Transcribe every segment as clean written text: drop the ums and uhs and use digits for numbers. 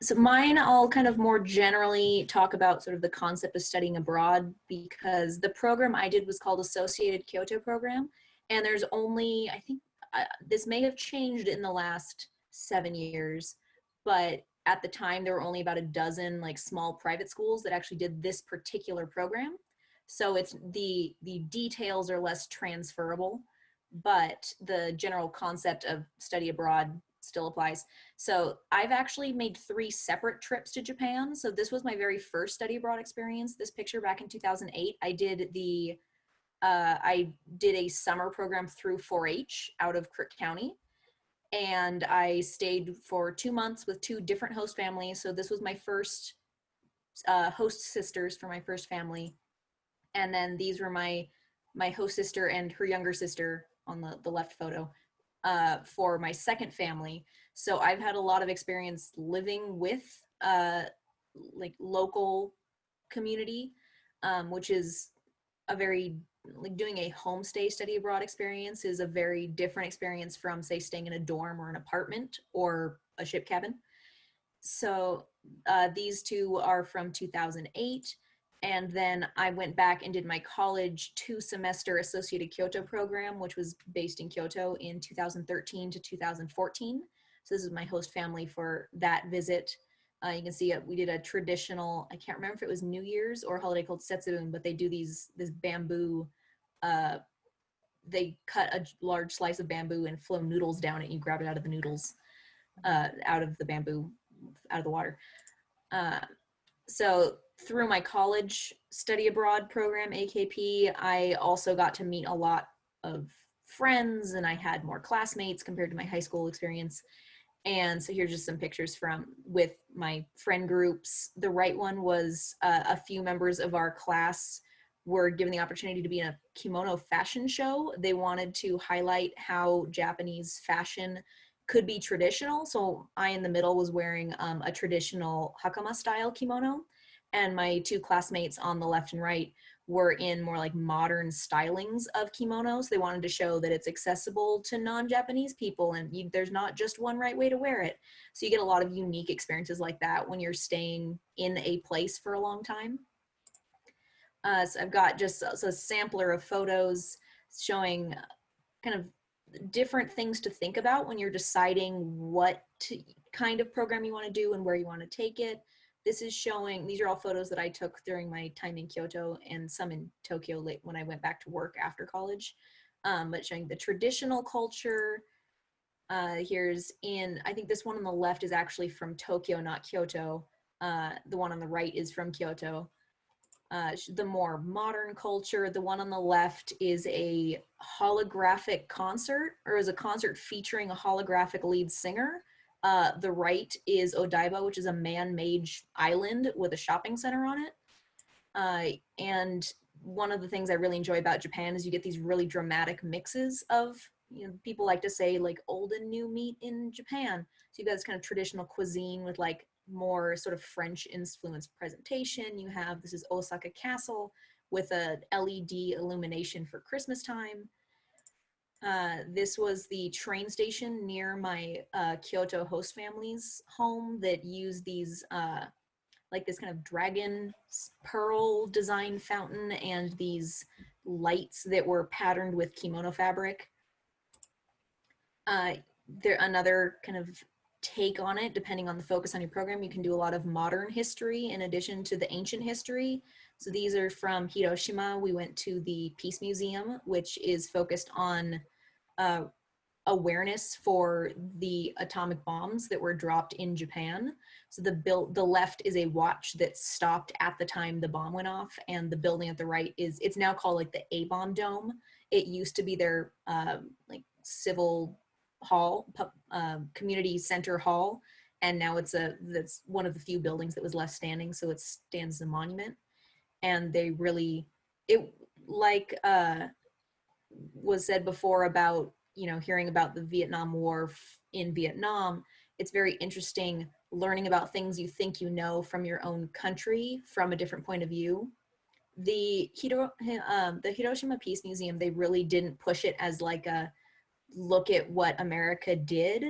So mine, I'll kind of more generally talk about sort of the concept of studying abroad, because the program I did was called Associated Kyoto Program. And there's only, I think this may have changed in the last 7 years, but at the time there were only about a dozen like small private schools that actually did this particular program. So it's the details are less transferable, but the general concept of study abroad still applies. So I've actually made 3 separate trips to Japan. So this was my very first study abroad experience. This picture back in 2008, I did a summer program through 4-H out of Crook County. And I stayed for 2 months with 2 different host families. So this was my first host sisters for my first family. And then these were my host sister and her younger sister on the left photo for my second family. So I've had a lot of experience living with like local community, which is a very, like doing a homestay study abroad experience is a very different experience from say staying in a dorm or an apartment or a ship cabin. So these 2 are from 2008. And then I went back and did my college 2-semester Associated Kyoto Program, which was based in Kyoto in 2013 to 2014. So this is my host family for that visit. You can see we did a traditional, I can't remember if it was New Year's or a holiday called Setsubun, but they do this bamboo, they cut a large slice of bamboo and flow noodles down it. And you grab it out of the noodles, out of the bamboo, out of the water. So through my college study abroad program, AKP, I also got to meet a lot of friends, and I had more classmates compared to my high school experience. And so here's just some pictures with my friend groups. The right one was a few members of our class were given the opportunity to be in a kimono fashion show. They wanted to highlight how Japanese fashion could be traditional. So I, in the middle, was wearing a traditional hakama style kimono, and my 2 classmates on the left and right were in more like modern stylings of kimonos. They wanted to show that it's accessible to non-Japanese people, and there's not just one right way to wear it. So you get a lot of unique experiences like that when you're staying in a place for a long time. So I've got just a sampler of photos showing kind of different things to think about when you're deciding what kind of program you want to do and where you want to take it. This is showing, these are all photos that I took during my time in Kyoto and some in Tokyo late when I went back to work after college, but showing the traditional culture. I think this one on the left is actually from Tokyo, not Kyoto. The one on the right is from Kyoto. The more modern culture. The one on the left is a holographic concert, or is a concert featuring a holographic lead singer. The right is Odaiba, which is a man-made island with a shopping center on it. And one of the things I really enjoy about Japan is you get these really dramatic mixes of, people like to say like old and new meat in Japan. So you've got this kind of traditional cuisine with like more sort of French influenced presentation. This is Osaka Castle with a LED illumination for Christmas time. This was the train station near my Kyoto host family's home that used these like this kind of dragon pearl design fountain and these lights that were patterned with kimono fabric. Another kind of take on it, depending on the focus on your program, you can do a lot of modern history in addition to the ancient history. So these are from Hiroshima. We went to the Peace Museum, which is focused on awareness for the atomic bombs that were dropped in Japan. So the left is a watch that stopped at the time the bomb went off, and the building at the right it's now called like the A-bomb dome. It used to be their like civil hall, community center hall, and now that's one of the few buildings that was left standing, so it stands as a monument. And was said before about hearing about the Vietnam War in Vietnam, it's very interesting learning about things you think from your own country from a different point of view. The Hiroshima Peace Museum, they really didn't push it as like a look at what America did.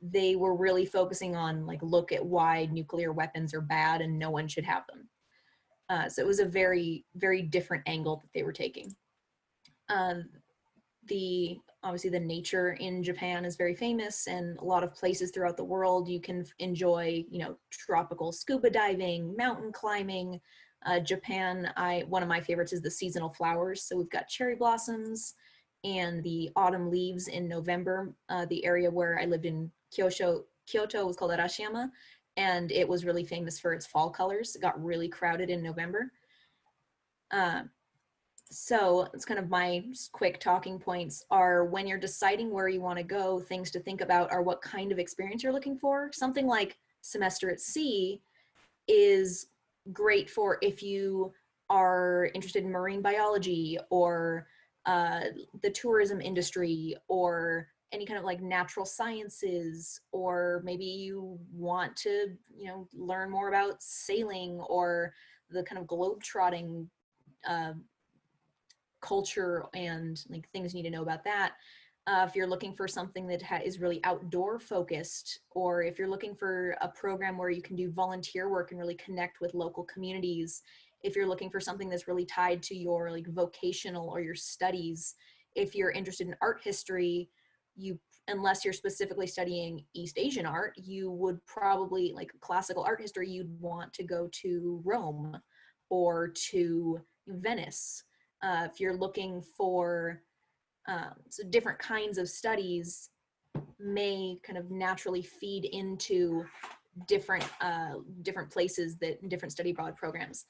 they were really focusing on like, look at why nuclear weapons are bad and no one should have them. So it was a very, very different angle that they were taking. Obviously the nature in Japan is very famous, and a lot of places throughout the world you can enjoy, you know, tropical scuba diving, mountain climbing. Japan, one of my favorites is the seasonal flowers. So we've got cherry blossoms and the autumn leaves in November. The area where I lived in Kyoto was called Arashiyama, and it was really famous for its fall colors. It got really crowded in November. So it's kind of my quick talking points are, when you're deciding where you want to go, things to think about are what kind of experience you're looking for. Something like semester at sea is great for if you are interested in marine biology or the tourism industry or any kind of like natural sciences, or maybe you want to, you know, learn more about sailing or the kind of globe-trotting culture and like things you need to know about that. If you're looking for something that is really outdoor focused, or if you're looking for a program where you can do volunteer work and really connect with local communities, if you're looking for something that's really tied to your like vocational or your studies, if you're interested in art history, unless you're specifically studying East Asian art, you would probably, like classical art history, you'd want to go to Rome or to Venice. If you're looking for so different kinds of studies may kind of naturally feed into different places, that different study abroad programs.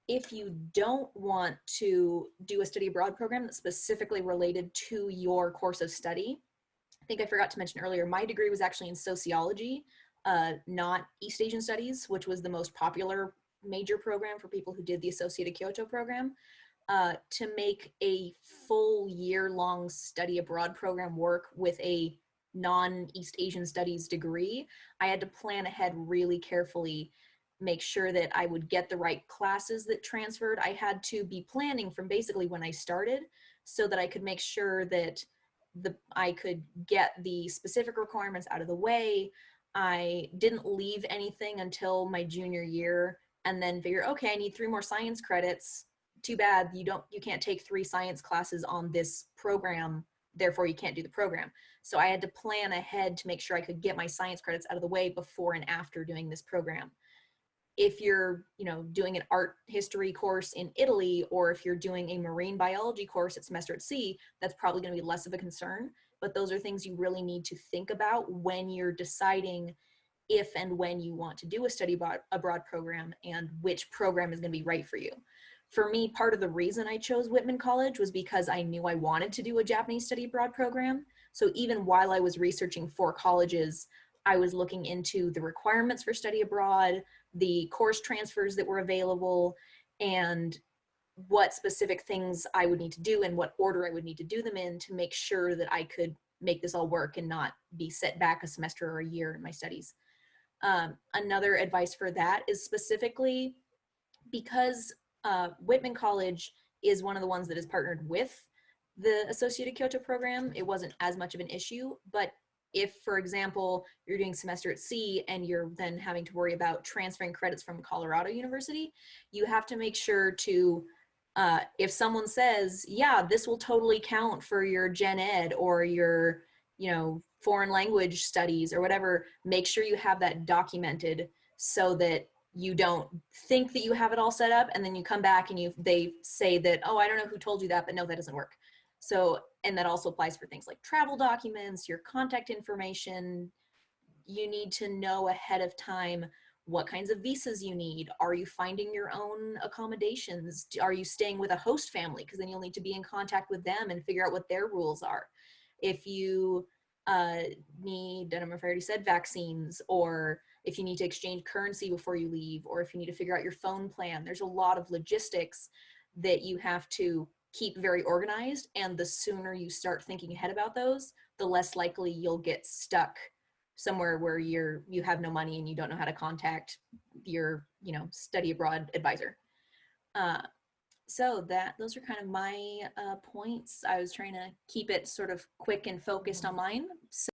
If you don't want to do a study abroad program that's specifically related to your course of study, I think I forgot to mention earlier, my degree was actually in sociology, not East Asian studies, which was the most popular major program for people who did the Associated Kyoto Program. To make a full year-long study abroad program work with a non-East Asian studies degree, I had to plan ahead really carefully, make sure that I would get the right classes that transferred. I had to be planning from basically when I started so that I could make sure that I could get the specific requirements out of the way. I didn't leave anything until my junior year and then figure, okay, I need 3 more science credits. Too bad, you can't take 3 science classes on this program, therefore you can't do the program. So I had to plan ahead to make sure I could get my science credits out of the way before and after doing this program. If you're, you know, doing an art history course in Italy, or if you're doing a marine biology course at semester at sea, that's probably going to be less of a concern. But those are things you really need to think about when you're deciding if and when you want to do a study abroad program and which program is going to be right for you. For me, part of the reason I chose Whitman College was because I knew I wanted to do a Japanese study abroad program. So even while I was researching for colleges, I was looking into the requirements for study abroad, the course transfers that were available, and what specific things I would need to do and what order I would need to do them in to make sure that I could make this all work and not be set back a semester or a year in my studies. Another advice for that is specifically because Whitman College is one of the ones that is partnered with the Associated Kyoto Program, it wasn't as much of an issue. But if, for example, you're doing semester at sea and you're then having to worry about transferring credits from Colorado University, you have to make sure to, if someone says, yeah, this will totally count for your gen ed or your, you know, foreign language studies or whatever, make sure you have that documented so that you don't think that you have it all set up and then you come back and they say that, oh, I don't know who told you that, but no, that doesn't work. So, and that also applies for things like travel documents, your contact information. You need to know ahead of time what kinds of visas you need. Are you finding your own accommodations? Are you staying with a host family? Because then you'll need to be in contact with them and figure out what their rules are. If you need, I don't know if I already said vaccines, or if you need to exchange currency before you leave, or if you need to figure out your phone plan, there's a lot of logistics that you have to keep very organized. And the sooner you start thinking ahead about those, the less likely you'll get stuck somewhere where you have no money and you don't know how to contact your, you know, study abroad advisor. So those are kind of my points. I was trying to keep it sort of quick and focused on mine. So